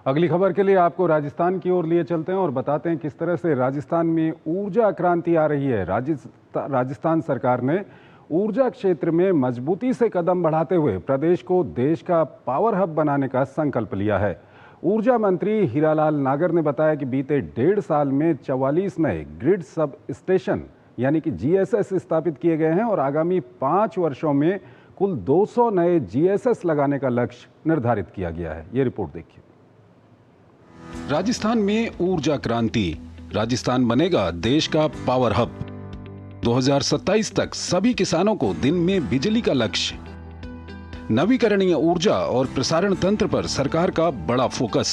अगली खबर के लिए आपको राजस्थान की ओर लिए चलते हैं और बताते हैं किस तरह से राजस्थान में ऊर्जा क्रांति आ रही है। राजस्थान सरकार ने ऊर्जा क्षेत्र में मजबूती से कदम बढ़ाते हुए प्रदेश को देश का पावर हब बनाने का संकल्प लिया है। ऊर्जा मंत्री हीरालाल नागर ने बताया कि बीते 1.5 साल में 44 नए ग्रिड सब स्टेशन यानी कि GSS स्थापित किए गए हैं और आगामी 5 वर्षों में कुल 200 नए GSS लगाने का लक्ष्य निर्धारित किया गया है। ये रिपोर्ट देखिए। राजस्थान में ऊर्जा क्रांति, राजस्थान बनेगा देश का पावर हब। 2027 तक सभी किसानों को दिन में बिजली का लक्ष्य। नवीकरणीय ऊर्जा और प्रसारण तंत्र पर सरकार का बड़ा फोकस।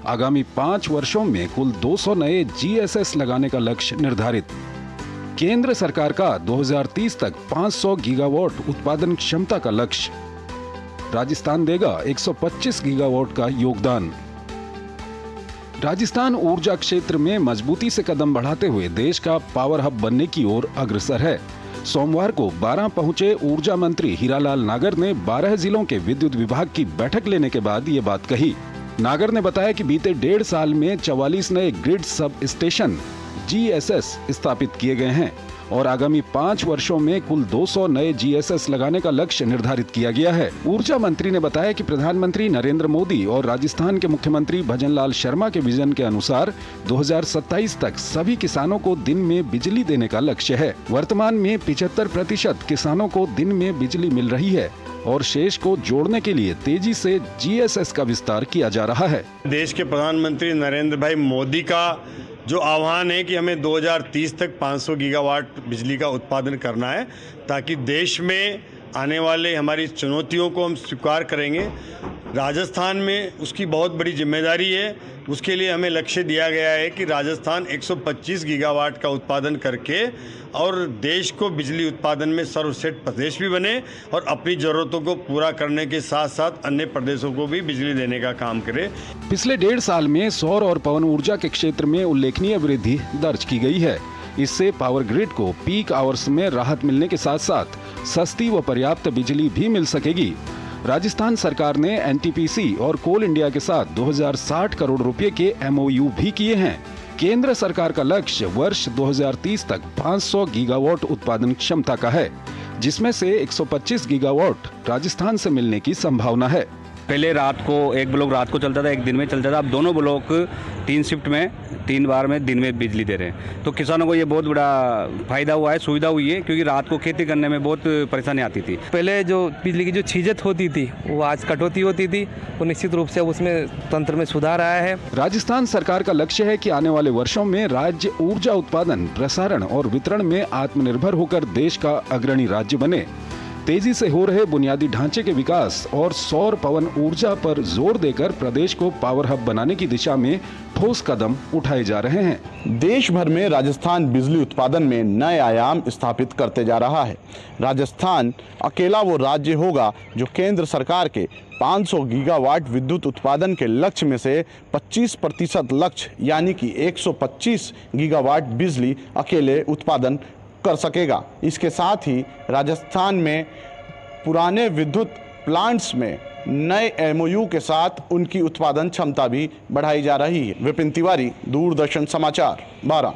आगामी 5 वर्षों में कुल 200 नए GSS लगाने का लक्ष्य निर्धारित। केंद्र सरकार का 2030 तक 500 गीगावाट उत्पादन क्षमता का लक्ष्य। राजस्थान देगा 125 गीगावाट का योगदान। राजस्थान ऊर्जा क्षेत्र में मजबूती से कदम बढ़ाते हुए देश का पावर हब बनने की ओर अग्रसर है। सोमवार को 12 पहुंचे ऊर्जा मंत्री हीरालाल नागर ने 12 जिलों के विद्युत विभाग की बैठक लेने के बाद ये बात कही। नागर ने बताया कि बीते 1.5 साल में 44 नए ग्रिड सब स्टेशन GSS स्थापित किए गए हैं और आगामी 5 वर्षों में कुल 200 नए GSS लगाने का लक्ष्य निर्धारित किया गया है। ऊर्जा मंत्री ने बताया कि प्रधानमंत्री नरेंद्र मोदी और राजस्थान के मुख्यमंत्री भजनलाल शर्मा के विजन के अनुसार 2027 तक सभी किसानों को दिन में बिजली देने का लक्ष्य है। वर्तमान में 75% किसानों को दिन में बिजली मिल रही है और शेष को जोड़ने के लिए तेजी से GSS का विस्तार किया जा रहा है। देश के प्रधानमंत्री नरेंद्र भाई मोदी का जो आह्वान है कि हमें 2030 तक 500 गीगावाट बिजली का उत्पादन करना है, ताकि देश में आने वाले हमारी चुनौतियों को हम स्वीकार करेंगे। राजस्थान में उसकी बहुत बड़ी जिम्मेदारी है। उसके लिए हमें लक्ष्य दिया गया है कि राजस्थान 125 गीगावाट का उत्पादन करके और देश को बिजली उत्पादन में सर्वश्रेष्ठ प्रदेश भी बने और अपनी ज़रूरतों को पूरा करने के साथ साथ अन्य प्रदेशों को भी बिजली देने का काम करे। पिछले 1.5 साल में सौर और पवन ऊर्जा के क्षेत्र में उल्लेखनीय वृद्धि दर्ज की गई है। इससे पावर ग्रिड को पीक आवर्स में राहत मिलने के साथ साथ सस्ती व पर्याप्त बिजली भी मिल सकेगी। राजस्थान सरकार ने NTPC और कोल इंडिया के साथ 2060 करोड़ रुपए के MOU भी किए हैं। केंद्र सरकार का लक्ष्य वर्ष 2030 तक 500 गीगावाट उत्पादन क्षमता का है, जिसमें से 125 गीगावाट राजस्थान से मिलने की संभावना है। पहले रात को एक ब्लॉक रात को चलता था, एक दिन में चलता था। अब दोनों ब्लॉक 3 शिफ्ट में 3 बार में दिन में बिजली दे रहे हैं। तो किसानों को ये बहुत बड़ा फायदा हुआ है, सुविधा हुई है, क्योंकि रात को खेती करने में बहुत परेशानी आती थी। पहले जो बिजली की जो छीजत होती थी वो आज कटौती होती थी, वो निश्चित रूप से उसमें तंत्र में सुधार आया है। राजस्थान सरकार का लक्ष्य है कि आने वाले वर्षों में राज्य ऊर्जा उत्पादन, प्रसारण और वितरण में आत्मनिर्भर होकर देश का अग्रणी राज्य बने। तेजी से हो रहे बुनियादी ढांचे के विकास और सौर पवन ऊर्जा पर जोर देकर प्रदेश को पावर हब बनाने की दिशा में ठोस कदम उठाए जा रहे हैं। देश भर में राजस्थान बिजली उत्पादन में नए आयाम स्थापित करते जा रहा है। राजस्थान अकेला वो राज्य होगा जो केंद्र सरकार के 500 गीगावाट विद्युत उत्पादन के लक्ष्य में से 25% लक्ष्य यानी कि 125 गीगावाट बिजली अकेले उत्पादन कर सकेगा। इसके साथ ही राजस्थान में पुराने विद्युत प्लांट्स में नए MOU के साथ उनकी उत्पादन क्षमता भी बढ़ाई जा रही है। विपिन तिवारी, दूरदर्शन समाचार, 12।